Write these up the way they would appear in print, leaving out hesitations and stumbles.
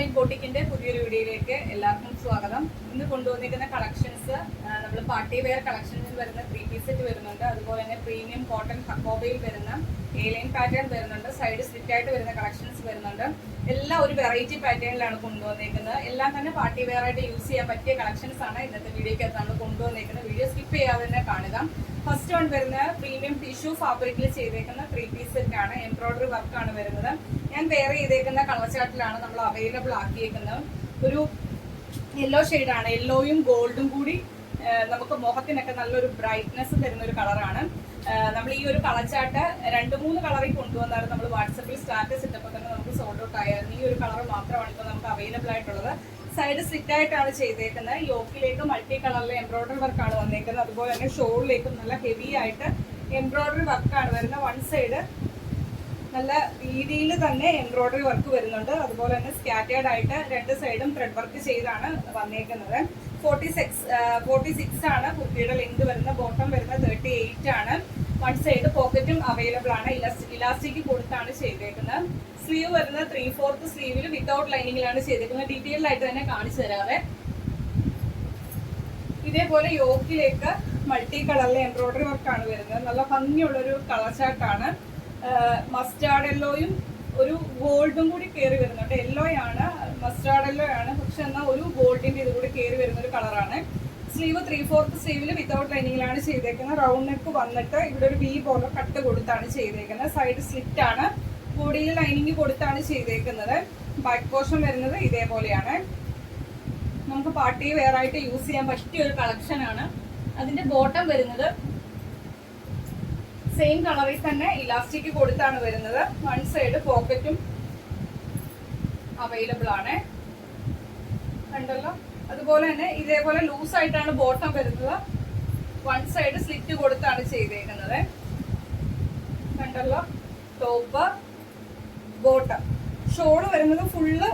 White ബോട്ടിക്കിന്റെ പുതിയൊരു വീഡിയോയിലേക്ക് എല്ലാവർക്കും സ്വാഗതം. ഇന്ന് കൊണ്ടുവന്നിരിക്കുന്ന കളക്ഷൻസ് നമ്മൾ പാർട്ടി വെയർ കളക്ഷൻസിൽ വരുന്ന 3 പീസ് സെറ്റ് വരുന്നുണ്ട്. അതുപോലെ തന്നെ പ്രീമിയം കോട്ടൺ ഹക്കോബയിൽ വരുന്ന എ-ലൈൻ പാറ്റേൺ വരുന്നുണ്ട്. സൈഡ് സ്ലിറ്റ് ആയിട്ട് വരുന്ന കളക്ഷൻസ് വരുന്നുണ്ട്. എല്ലാം ഒരു വെറൈറ്റി പാറ്റേണിലാണ് കൊണ്ടുവന്നിരിക്കുന്നത്. എല്ലാം തന്നെ പാർട്ടി വെയർ ആയിട്ട് യൂസ് ചെയ്യാൻ പറ്റിയ കളക്ഷൻസ് ആണ് ഇന്നത്തെ വീഡിയോക്കകത്ത് നമ്മൾ കൊണ്ടുവന്നിരിക്കുന്നത്. വീഡിയോ സ്കിപ്പ് ചെയ്യാതെ തന്നെ കാണുക. ഫസ്റ്റ് വൺ വരുന്ന പ്രീമിയം ടിഷ്യൂ ഫാബ്രിക്കിൽ ചെയ്തേക്കുന്ന 3 പീസ് സെറ്റ് ആണ്. എംബ്രോയിഡറി വർക്ക് ആണ് വരുന്നത്. ഞാൻ വെയർ ചെയ്തേക്കുന്ന കളർ ചാർട്ടിലാണ് നമ്മൾ അവൈലബിൾ ആക്കിയേക്കുന്നത്. ഒരു യെല്ലോ ഷെയ്ഡാണ്. യെല്ലോയും ഗോൾഡും കൂടി നമുക്ക് മുഖത്തിനൊക്കെ നല്ലൊരു ബ്രൈറ്റ്നെസ് തരുന്ന ഒരു കളറാണ്. നമ്മൾ ഈ ഒരു കളർ ചാർട്ട് 2-3 കളറിൽ കൊണ്ടുവന്നാലും നമ്മൾ വാട്സപ്പിൽ സ്റ്റാറ്റസ് ഇട്ടപ്പോൾ തന്നെ നമുക്ക് സോൾഡ് ഔട്ട് ആയിരുന്നു. ഈ ഒരു കളർ മാത്രമാണ് ഇപ്പോൾ നമുക്ക് അവൈലബിൾ ആയിട്ടുള്ളത്. സൈഡ് സ്ലിറ്റ് ആയിട്ടാണ് ചെയ്തേക്കുന്നത്. യോക്കിലേക്ക് മൾട്ടി കളറിലെ എംബ്രോയിഡറി വർക്കാണ് വന്നേക്കുന്നത്. അതുപോലെ തന്നെ ഷോളിലേക്കും നല്ല ഹെവി ആയിട്ട് എംബ്രോയിഡറി വർക്കാണ് വരുന്നത്. വൺ സൈഡ് നല്ല രീതിയിൽ തന്നെ എംബ്രോയിഡറി വർക്ക് വരുന്നുണ്ട്. അതുപോലെ തന്നെ സ്കാറ്റേർഡ് ആയിട്ട് 2 സൈഡും ത്രെഡ് വർക്ക് ചെയ്താണ് വന്നേക്കുന്നത്. 46 ആണ് കുർത്തിയുടെ ലെങ്ത് വരുന്നത്. ബോട്ടം വരുന്നത് 38 ആണ്. വൺ സൈഡ് പോക്കറ്റും അവൈലബിൾ ആണ്. ഇലാസ്റ്റിക് കൊടുത്താണ് ചെയ്തേക്കുന്നത്. സ്ലീവ് വരുന്നത് 3/4 സ്ലീവിൽ വിത്തൗട്ട് ലൈനിങ്ങിലാണ് ചെയ്തേക്കുന്നത്. ഡീറ്റെയിൽഡ് ആയിട്ട് തന്നെ കാണിച്ചു തരാവേ. ഇതേപോലെ യോക്കിലേക്ക് മൾട്ടി കളറിലെ എംബ്രോയിഡറി വർക്കാണ് വരുന്നത്. നല്ല ഭംഗിയുള്ളൊരു കളർ ചാർട്ടാണ്. മസ്റ്റാർഡ് യെല്ലോയും ഒരു ഗോൾഡും കൂടി കയറി വരുന്നുണ്ട്. യെല്ലോ ആണ്, മസ്റ്റാർഡ് യെല്ലോ ആണ്, പക്ഷെ എന്നാൽ ഒരു ഗോൾഡിന്റെ ഇത് കൂടി കയറി വരുന്ന ഒരു കളറാണ്. സ്ലീവ് 3/4 സ്ലീവിൽ വിത്തൗട്ട് ലൈനിങ്ങിലാണ് ചെയ്തേക്കുന്നത്. റൗണ്ട് നെക്ക് വന്നിട്ട് ഇവിടെ ഒരു വി പോലെ കട്ട് കൊടുത്താണ് ചെയ്തേക്കുന്നത്. സൈഡ് സ്ലിറ്റ് ആണ്. ബോഡിയിൽ ലൈനിങ് കൊടുത്താണ് ചെയ്തേക്കുന്നത്. ബാക്ക് പോർഷൻ വരുന്നത് ഇതേപോലെയാണ്. നമുക്ക് പാർട്ടി വെയർ ആയിട്ട് യൂസ് ചെയ്യാൻ പറ്റിയ ഒരു കളക്ഷൻ ആണ്. അതിന്റെ ബോട്ടം വരുന്നത് സെയിം കളറിൽ തന്നെ ഇലാസ്റ്റിക് കൊടുത്താണ് വരുന്നത്. വൺ സൈഡ് പോക്കറ്റും അവൈലബിൾ ആണ്. കണ്ടല്ലോ. അതുപോലെ തന്നെ ഇതേപോലെ ലൂസ് ആയിട്ടാണ് ബോട്ടം വരുന്നത്. വൺ സൈഡ് സ്ലിറ്റ് കൊടുത്താണ് ചെയ്തേക്കുന്നത്. കണ്ടല്ലോ. Top, bottom. ഷോള് വരുന്നത് ഫുള്ള്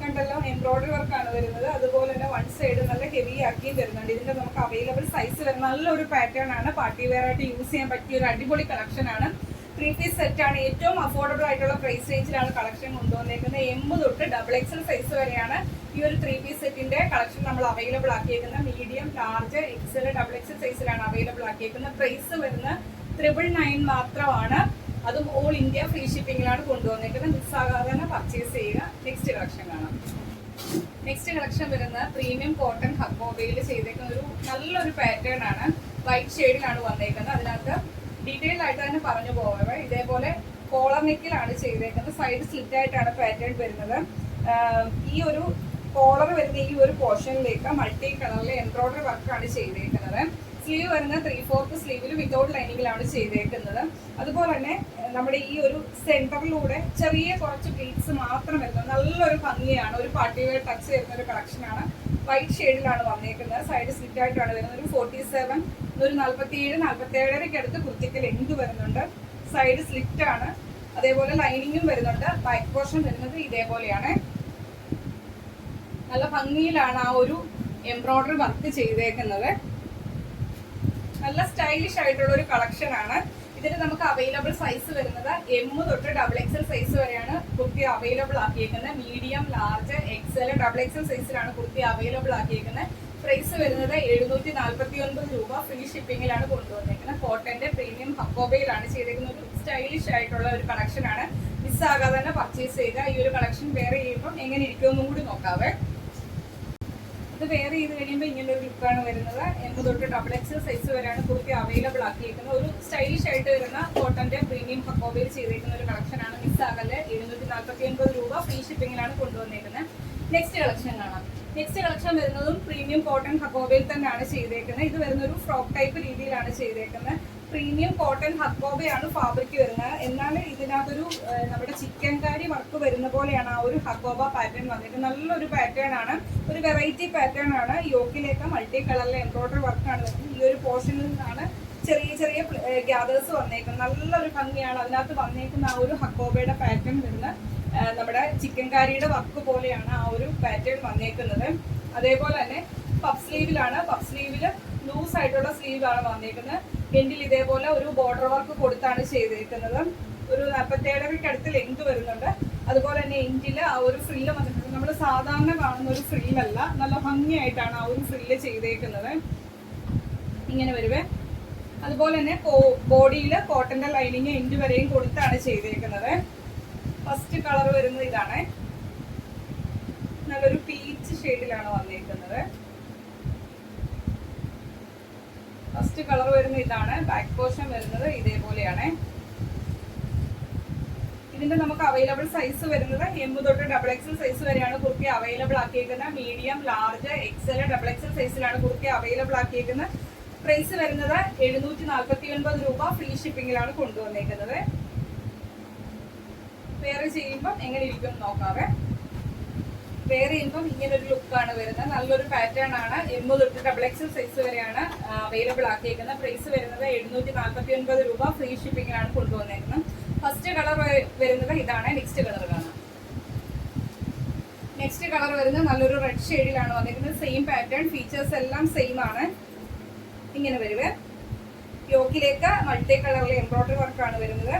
കണ്ടല്ലോ എംബ്രോയിഡറി വർക്കാണ് വരുന്നത്. അതുപോലെ തന്നെ വൺ സൈഡ് നല്ല ഹെവി ആക്കി വരുന്നുണ്ട്. ഇതിന്റെ നമുക്ക് അവൈലബിൾ സൈസ് വരുന്ന നല്ലൊരു പാറ്റേൺ ആണ്. പാർട്ടി വെയർ ആയിട്ട് യൂസ് ചെയ്യാൻ പറ്റിയ ഒരു അടിപൊളി കളക്ഷൻ ആണ്. 3 പീസ് സെറ്റ് ആണ്. ഏറ്റവും അഫോർഡബിൾ ആയിട്ടുള്ള പ്രൈസ് റേഞ്ചിലാണ് കളക്ഷൻ കൊണ്ടുവന്നേക്കുന്നത്. 80 തൊട്ട് XXL സൈസ് വരെയാണ് ഈ ഒരു 3 പീസ് സെറ്റിന്റെ കളക്ഷൻ നമ്മൾ അവൈലബിൾ ആക്കിയേക്കുന്നത്. മീഡിയം, ലാർജ്, XL, XXL സൈസിലാണ് അവൈലബിൾ ആക്കിയേക്കുന്നത്. പ്രൈസ് വരുന്ന 999 മാത്രമാണ്. അതും ഓൾ ഇന്ത്യ ഫ്രീ ഷിപ്പിംഗിലാണ് കൊണ്ടുവന്നേക്കുന്നത്. മിസ്സാകാതെ തന്നെ പർച്ചേസ് ചെയ്യുക. നെക്സ്റ്റ് കളക്ഷൻ കാണാം. നെക്സ്റ്റ് കളക്ഷൻ വരുന്ന പ്രീമിയം കോട്ടൺ ഹക്കോബയിൽ ചെയ്തേക്കുന്ന ഒരു നല്ലൊരു പാറ്റേൺ ആണ്. വൈറ്റ് ഷെയ്ഡിലാണ് വന്നേക്കുന്നത്. അതിനകത്ത് ഡീറ്റെയിൽ ആയിട്ട് തന്നെ പറഞ്ഞു പോകാം. ഇതേപോലെ കോളർ നെക്കിലാണ് ചെയ്തേക്കുന്നത്. സൈഡ് സ്ലിറ്റ് ആയിട്ടാണ് പാറ്റേൺ വരുന്നത്. ഈ ഒരു കോളർ വരുന്ന ഈ ഒരു പോർഷനിലേക്ക് മൾട്ടി കളറിലെ എംബ്രോയിഡറി വർക്കാണ് ചെയ്തേക്കുന്നത്. സ്ലീവ് വരുന്ന 3/4 സ്ലീവിൽ വിത്തൗട്ട് ലൈനിങ്ങിലാണ് ചെയ്തേക്കുന്നത്. അതുപോലെ തന്നെ നമ്മുടെ ഈ ഒരു സെന്ററിലൂടെ ചെറിയ കുറച്ച് പ്ലീറ്റ്സ് മാത്രം വരുന്നത് നല്ലൊരു ഭംഗിയാണ്. ഒരു പാർട്ടി വെയർ ടച്ച് വരുന്ന ഒരു കളക്ഷനാണ്. വൈറ്റ് ഷെയ്ഡിലാണ് വന്നേക്കുന്നത്. സൈഡ് സ്ലിറ്റ് ആയിട്ടാണ് വരുന്നത്. ഒരു 47, ഒരു 47-47.5 അടുത്ത് കുർത്തിക്ക് ലെങ്ത് വരുന്നുണ്ട്. സൈഡ് സ്ലിറ്റ് ആണ്. അതേപോലെ ലൈനിങ്ങും വരുന്നുണ്ട്. ബാക്ക് പോർഷൻ വരുന്നത് ഇതേപോലെയാണ്. നല്ല ഭംഗിയിലാണ് ആ ഒരു എംബ്രോയിഡറി വർക്ക് ചെയ്തേക്കുന്നത്. നല്ല സ്റ്റൈലിഷ് ആയിട്ടുള്ള ഒരു കളക്ഷൻ ആണ്. ഇതിന് നമുക്ക് അവൈലബിൾ സൈസ് വരുന്നത് M തൊട്ട് XXL സൈസ് വരെയാണ് കുർത്തി അവൈലബിൾ ആക്കിയേക്കുന്നത്. മീഡിയം, ലാർജ്, XL, XXL സൈസിലാണ് കുർത്തി അവൈലബിൾ ആക്കിയേക്കുന്നത്. പ്രൈസ് വരുന്നത് 749 രൂപ. ഫ്രീ ഷിപ്പിംഗിലാണ് കൊണ്ടുവന്നേക്കുന്നത്. കോട്ടന്റെ പ്രീമിയം ഹക്കോബയിലാണ് ചെയ്തേക്കുന്ന ഒരു സ്റ്റൈലിഷ് ആയിട്ടുള്ള ഒരു കളക്ഷൻ ആണ്. മിസ്സാകാതെ തന്നെ പർച്ചേസ് ചെയ്യുക. ഈ ഒരു കളക്ഷൻ വെയർ ചെയ്യുമ്പോൾ എങ്ങനെ ഇരിക്കുമെന്നും കൂടി നോക്കാവേ. ഇത് വെയർ ചെയ്ത് കഴിയുമ്പോൾ ഇങ്ങനെ ഒരു ലുക്കാണ് വരുന്നത്. M തൊട്ട് XXL സൈസ് വരെയാണ് കുർത്തി അവൈലബിൾ ആക്കിയിരിക്കുന്നത്. ഒരു സ്റ്റൈലിഷ് ആയിട്ട് വരുന്ന കോട്ടന്റെ പ്രീമിയം ഹക്കോബയിൽ ചെയ്തേക്കുന്ന ഒരു കളക്ഷൻ ആണ്. മിസ്സാകല്ലേ. 749 രൂപ. ഫ്രീ ഷിപ്പിംഗിലാണ് കൊണ്ടുവന്നേക്കുന്നത്. നെക്സ്റ്റ് കളക്ഷൻ കാണാം. നെക്സ്റ്റ് കളക്ഷൻ വരുന്നതും പ്രീമിയം കോട്ടൺ ഹക്കോബയിൽ തന്നെയാണ് ചെയ്തേക്കുന്നത്. ഇത് വരുന്ന ഒരു ഫ്രോക്ക് ടൈപ്പ് രീതിയിലാണ് ചെയ്തേക്കുന്നത്. പ്രീമിയം കോട്ടൺ ഹക്കോബയാണ് ഫാബ്രിക് വരുന്നത്. എന്നാൽ ഇതിനകത്തൊരു നമ്മുടെ ചിക്കൻ കാരി വർക്ക് വരുന്ന പോലെയാണ് ആ ഒരു ഹക്കോബ പാറ്റേൺ വന്നിട്ട്. നല്ലൊരു പാറ്റേൺ ആണ്. ഒരു വെറൈറ്റി പാറ്റേൺ ആണ്. യോക്കിലേക്ക് മൾട്ടി കളറിലെ എംബ്രോയിഡറി വർക്കാണ് വരുന്നത്. ഈ ഒരു പോർഷനിൽ നിന്നാണ് ചെറിയ ചെറിയ ഗ്യാദേഴ്സ് വന്നേക്കുന്നത്. നല്ലൊരു ഭംഗിയാണ്. അതിനകത്ത് വന്നേക്കുന്ന ആ ഒരു ഹക്കോബയുടെ പാറ്റേൺ വരുന്ന നമ്മുടെ ചിക്കൻ കാരിയുടെ വർക്ക് പോലെയാണ് ആ ഒരു പാറ്റേൺ വന്നേക്കുന്നത്. അതേപോലെ തന്നെ പഫ് സ്ലീവിലാണ്. പഫ് സ്ലീവില് ലൂസ് ആയിട്ടുള്ള സ്ലീവാണ് വന്നേക്കുന്നത്. എൻഡിൽ ഇതേപോലെ ഒരു ബോർഡർ വർക്ക് കൊടുത്താണ് ചെയ്തേക്കുന്നത്. ഒരു 47 അടുത്ത് ലെങ്ത് വരുന്നുണ്ട്. അതുപോലെ തന്നെ എൻഡില് ആ ഒരു ഫ്രില്ല് വന്നിട്ടുണ്ട്. നമ്മൾ സാധാരണ കാണുന്ന ഒരു ഫ്രില്ലല്ല, നല്ല ഭംഗിയായിട്ടാണ് ആ ഒരു ഫ്രില്ല് ചെയ്തേക്കുന്നത്. ഇങ്ങനെ വരുവേ. അതുപോലെ തന്നെ ബോഡിയിൽ കോട്ടന്റെ ലൈനിങ് എൻഡ് വരെയും കൊടുത്താണ് ചെയ്തേക്കുന്നത്. ഫസ്റ്റ് കളർ വരുന്നത് ഇതാണ്, നല്ലൊരു പീച്ച് ഷെയ്ഡിലാണ് വന്നേക്കുന്നത്. ഫസ്റ്റ് കളർ വരുന്നത് ഇതാണ്. ബാക്ക് പോർഷൻ വരുന്നത് ഇതേപോലെയാണ്. ഇതിന്റെ നമുക്ക് അവൈലബിൾ സൈസ് വരുന്നത് M തൊട്ട് XXL സൈസ് വരെയാണ് കുർത്തി അവൈലബിൾ ആക്കിയിരിക്കുന്നത്. മീഡിയം, ലാർജ്, XL, XXL സൈസിലാണ് കുർത്തി അവൈലബിൾ ആക്കിയിരിക്കുന്നത്. പ്രൈസ് വരുന്നത് 749 രൂപ. ഫ്രീ ഷിപ്പിംഗിലാണ് കൊണ്ടുവന്നേക്കുന്നത്. വേറെ ചെയ്യുമ്പം എങ്ങനെ ഇരിക്കും നോക്കാവേ. വേറെ ചെയ്യുമ്പം ഇങ്ങനൊരു ലുക്കാണ് വരുന്നത്. നല്ലൊരു പാറ്റേൺ ആണ്. M തൊട്ട് XXL സൈസ് വരെയാണ് അവൈലബിൾ ആക്കിയിരിക്കുന്നത്. പ്രൈസ് വരുന്നത് 749 രൂപ. ഫ്രീ ഷിപ്പിംഗിലാണ് കൊണ്ടുവന്നേക്കുന്നത്. ഫസ്റ്റ് കളർ വരുന്നത് ഇതാണ്. നെക്സ്റ്റ് കളർ കാണാം. നെക്സ്റ്റ് കളർ വരുന്നത് നല്ലൊരു റെഡ് ഷെയ്ഡിലാണ് വന്നിരിക്കുന്നത്. സെയിം പാറ്റേൺ, ഫീച്ചേഴ്സ് എല്ലാം സെയിം ആണ്. ഇങ്ങനെ വരുവേ. യോക്കിലേക്ക് മൾട്ടി കളറിലെ എംബ്രോയിഡറി വർക്കാണ് വരുന്നത്.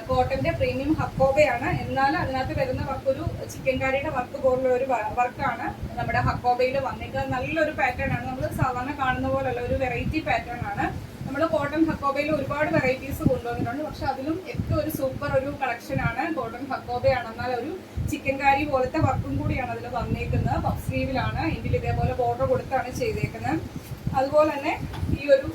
കോട്ടന്റെ പ്രീമിയം ഹക്കോബയാണ്. എന്നാൽ അതിനകത്ത് വരുന്ന വർക്ക് ഒരു ചിക്കൻ കറിയുടെ വർക്ക് പോലുള്ള ഒരു വർക്കാണ് നമ്മുടെ ഹക്കോബയിൽ വന്നിരിക്കുന്നത്. നല്ലൊരു പാറ്റേൺ ആണ്. നമ്മൾ സാധാരണ കാണുന്ന പോലുള്ള ഒരു വെറൈറ്റി പാറ്റേൺ ആണ്. നമ്മൾ കോട്ടൺ ഹക്കോബയിൽ ഒരുപാട് വെറൈറ്റീസ് കൊണ്ടുവന്നിട്ടുണ്ട്. പക്ഷെ അതിലും ഏറ്റവും ഒരു സൂപ്പർ ഒരു കളക്ഷൻ ആണ് കോട്ടൺ ഹക്കോബയാണ്. എന്നാൽ ഒരു ചിക്കൻ കാരി പോലത്തെ വർക്കും കൂടിയാണ് അതിൽ വന്നേക്കുന്നത്. പഫ് സ്ലീവിലാണ്. ഇതിൽ ഇതേപോലെ ബോർഡർ കൊടുത്താണ് ചെയ്തേക്കുന്നത്. അതുപോലെ തന്നെ ഈ ഒരു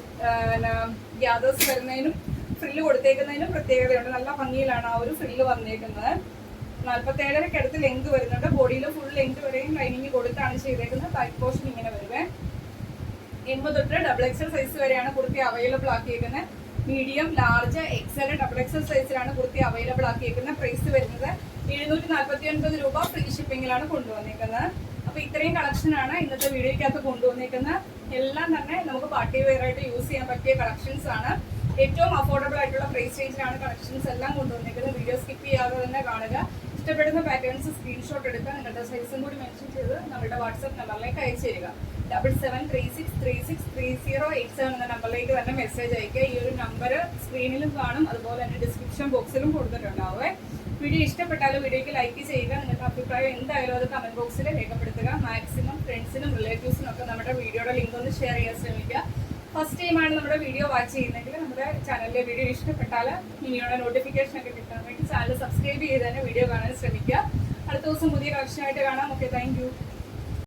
ഗ്യാദേഴ്സ് വരുന്നതിനും ഫ്രില്ല് കൊടുത്തേക്കുന്നതിനും പ്രത്യേകതയുണ്ട്. നല്ല ഭംഗിയിലാണ് ആ ഒരു ഫ്രില്ല് വന്നേക്കുന്നത്. 47ക്ക് അടുത്ത് ലെങ്ത് വരുന്നുണ്ട്. ബോഡിയിൽ ഫുൾ ലെങ്ത് വരെയും ലൈനിങ് കൊടുത്താണ് ചെയ്തേക്കുന്നത്. ബാക്ക് പോർഷൻ ഇങ്ങനെ വരുവേ. M തൊട്ട് XXL സൈസ് വരെയാണ് കുർത്തി അവൈലബിൾ ആക്കിയിരിക്കുന്നത്. മീഡിയം, ലാർജ്, XL, XXL സൈസിലാണ് കുർത്തി അവൈലബിൾ ആക്കിയിരിക്കുന്നത്. പ്രൈസ് വരുന്നത് 749 രൂപ. ഫ്രീ ഷിപ്പിംഗിലാണ് കൊണ്ടുവന്നേക്കുന്നത്. അപ്പൊ ഇത്രയും കളക്ഷനാണ് ഇന്നത്തെ വീഡിയോയ്ക്കകത്ത് കൊണ്ടുവന്നേക്കുന്നത്. എല്ലാം തന്നെ നമുക്ക് പാർട്ടി വെയർ ആയിട്ട് യൂസ് ചെയ്യാൻ പറ്റിയ കളക്ഷൻസ് ആണ്. ഏറ്റവും അഫോർഡബിൾ ആയിട്ടുള്ള പ്രൈസ് റേഞ്ചിലാണ് കളക്ഷൻസ് എല്ലാം കൊണ്ടുവന്നേക്കുന്നത്. വീഡിയോ സ്കിപ്പ് ചെയ്യാതെ തന്നെ കാണുക. ഇഷ്ടപ്പെടുന്ന പാറ്റേൺസ് സ്ക്രീൻഷോട്ട് എടുക്കുക. നിങ്ങളുടെ സൈസും കൂടി മെൻഷൻ ചെയ്ത് നമ്മുടെ വാട്സ്ആപ്പ് നമ്പറിലേക്ക് അയച്ചു തരിക. 7736363087 എന്ന നമ്പറിലേക്ക് തന്നെ മെസ്സേജ് അയക്കുക. ഈ ഒരു നമ്പർ സ്ക്രീനിലും കാണും, അതുപോലെ തന്നെ ഡിസ്ക്രിപ്ഷൻ ബോക്സിലും കൊടുത്തിട്ടുണ്ടാവേ. വീഡിയോ ഇഷ്ടപ്പെട്ടാലും വീഡിയോയ്ക്ക് ലൈക്ക് ചെയ്യുക. നിങ്ങൾക്ക് അഭിപ്രായം എന്തായാലും അത് കമന്റ് ബോക്സിൽ രേഖപ്പെടുത്തുക. മാക്സിമം ഫ്രണ്ട്സിനും റിലേറ്റീവ്സിനും ഒക്കെ നമ്മുടെ വീഡിയോയുടെ ലിങ്ക് ഒന്ന് ഷെയർ ചെയ്യാൻ ശ്രമിക്കുക. ഫസ്റ്റ് ടൈമാണ് നമ്മുടെ വീഡിയോ വാച്ച് ചെയ്യുന്നതെങ്കിൽ നമ്മുടെ ചാനലിലെ വീഡിയോ ഇഷ്ടപ്പെട്ടാൽ ഇനിയുള്ള നോട്ടിഫിക്കേഷൻ ഒക്കെ കിട്ടാൻ വേണ്ടി ചാനൽ സബ്സ്ക്രൈബ് ചെയ്ത് തന്നെ വീഡിയോ കാണാൻ ശ്രമിക്കുക. അടുത്ത ദിവസം പുതിയ കളക്ഷനായിട്ട് കാണാം. Okay, thank you.